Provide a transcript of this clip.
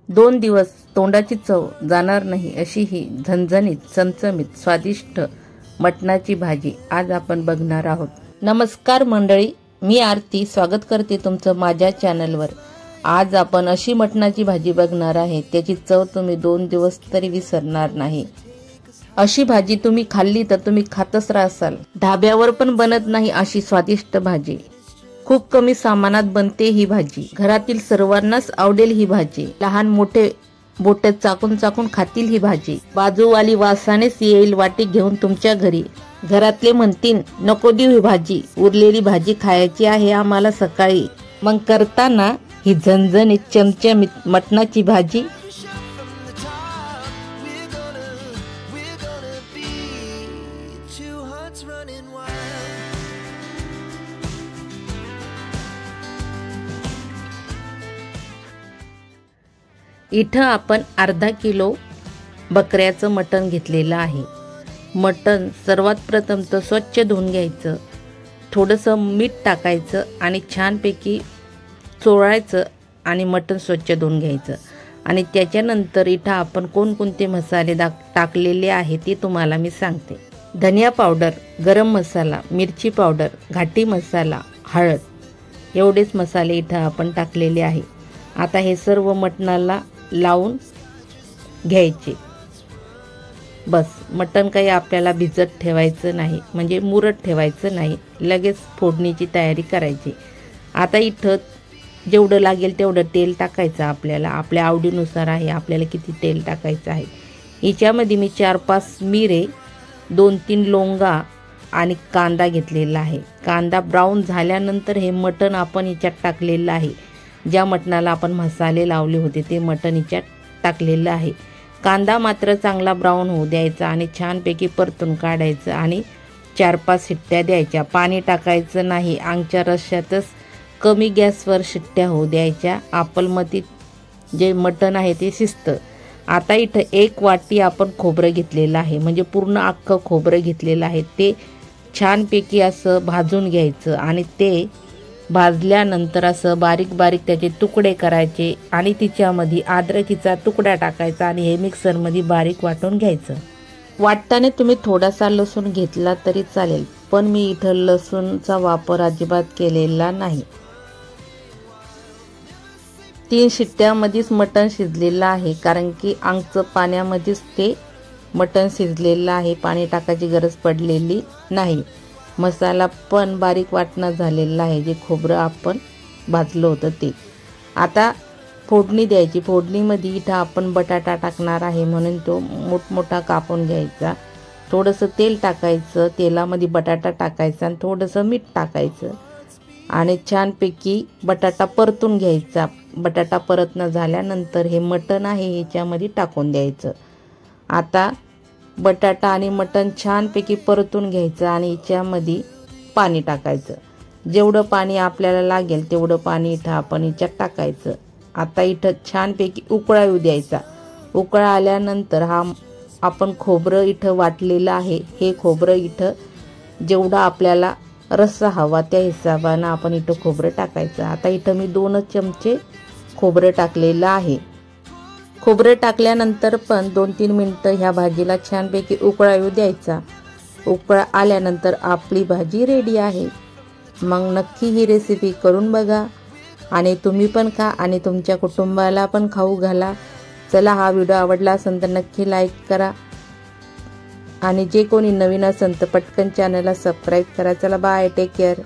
2 दिवस तोंडाची चव जाणार नाही अशी ही झणझणीत चमचमीत स्वादिष्ट मटणाची भाजी आज आपण बघणार आहोत। नमस्कार मंडळी, मी आरती स्वागत करते तुमचं माझ्या चॅनलवर। आज आपण अशी मटणाची भाजी बघणार आहे त्याची चव तुम्ही 2 दिवस तरी विसरणार नाही। अशी भाजी तुम्ही खाल्ली तर तुम्ही खातच राहाल। ढाब्यावर पण बनत नाही अशी स्वादिष्ट भाजी। खूप कमी सामानात बनते ही भाजी। घरातील सर्वांनाच आवडेल ही भाजी। लहान मोठे बोटे चाकून चाकून खातील ही भाजी। बाजूवाली वासानेच येईल वाटी घेऊन तुमच्या घरी। घरातले म्हणतील नको देऊ ही भाजी, उरलेली भाजी खायची आहे आम्हाला सकाळी। मग करताना ही झणझणीत चमचमीत मटणाची भाजी। इथं आपण अर्धा किलो बकऱ्याचं मटण घेतलेलं आहे। मटण सर्वात प्रथम तर स्वच्छ धुवून घ्यायचं, थोडंसं मीठ टाकायचं आणि छानपैकी चोळायचं आणि मटण स्वच्छ धुवून घ्यायचं। आणि त्याच्यानंतर इथं आपण कोणकोणते मसाले टाकलेले आहे ते तुम्हाला मी सांगते। धनिया पावडर, गरम मसाला, मिरची पावडर, घाटी मसाला, हळद एवढेच मसाले इथं आपण टाकलेले आहे। आता हे सर्व मटणाला लावून घ्यायचे। बस, मटण काही आपल्याला भिजत ठेवायचं नाही, म्हणजे मुरत ठेवायचं नाही, लगेच फोडणीची तयारी करायची। आता इथं जेवढं लागेल तेवढं तेल टाकायचं आपल्याला, आपल्या आवडीनुसार आहे आपल्याला किती तेल टाकायचं आहे। याच्यामध्ये मी 4-5 मिरे, 2-3 लवंगा आणि कांदा घेतलेला आहे। कांदा ब्राऊन झाल्यानंतर हे मटण आपण याच्यात टाकलेलं आहे। ज्या मटणाला आपण मसाले लावले होते ते मटण याच्यात टाकलेलं आहे। कांदा मात्र चांगला ब्राऊन होऊ द्यायचा आणि छानपैकी परतून काढायचं आणि 4-5 शिट्ट्या द्यायच्या। पाणी टाकायचं नाही, अंगच्या रश्श्यातच कमी गॅसवर शिट्ट्या होऊ द्यायच्या। आपलमध्ये जे मटण आहे ते शिजतं। आता इथं 1 वाटी आपण खोबरं घेतलेलं आहे, म्हणजे पूर्ण अख्खं खोबरं घेतलेलं आहे। ते छानपैकी असं भाजून घ्यायचं आणि ते भाजल्यानंतर असं बारीक बारीक त्याचे तुकडे करायचे आणि तिच्यामध्ये अद्रकीचा तुकडा टाकायचा आणि हे मिक्सरमध्ये बारीक वाटून घ्यायचं। वाटताना तुम्ही थोडासा लसूण घेतला तरी चालेल, पण मी इथं लसूणचा वापर अजिबात केलेला नाही। 3 शिट्ट्यामध्येच मटण शिजलेलं आहे, कारण की अंगचं पाण्यामध्येच ते मटण शिजलेलं आहे, पाणी टाकायची गरज पडलेली नाही। मसाला पण बारीक वाटणं झालेला आहे, जे खोबरं आपण भाजलं होतं ते। आता फोडणी द्यायची। फोडणीमध्ये इथं आपण बटाटा टाकणार आहे, म्हणून तो मोठमोठा कापून घ्यायचा। थोडंसं तेल टाकायचं, तेलामध्ये बटाटा टाकायचा आणि थोडंसं मीठ टाकायचं आणि छानपैकी बटाटा परतून घ्यायचा। बटाटा परतणं झाल्यानंतर हे मटण आहे ह्याच्यामध्ये टाकून द्यायचं। आता बटाटा आणि मटण छानपैकी परतून घ्यायचं आणि याच्यामध्ये पाणी टाकायचं। जेवढं पाणी आपल्याला लागेल तेवढं पाणी इथं आपण याच्यात टाकायचं। आता इथं छानपैकी उकळा येऊ द्यायचा। उकळा आल्यानंतर हा आपण खोबरं इथं वाटलेलं आहे, हे खोबरं इथं जेवढा आपल्याला रस्सा हवा त्या हिशोबानं आपण इथं खोबरं टाकायचं। आता इथं मी 2 चमचे खोबरं टाकलेलं आहे। खोबरं टाकल्यानंतर पण 2-3 मिनिटं ह्या भाजीला छानपैकी उकळा येऊ द्यायचा। उकळा आल्यानंतर आपली भाजी रेडी आहे। मग नक्की ही रेसिपी करून बघा आणि तुम्ही पण खा आणि तुमच्या कुटुंबाला पण खाऊ घाला। चला, हा व्हिडिओ आवडला असेल तर नक्की लाईक करा आणि जे कोणी नवीन असेल तर पटकन चॅनलला सबस्क्राईब करा। चला बाय, टेक केअर।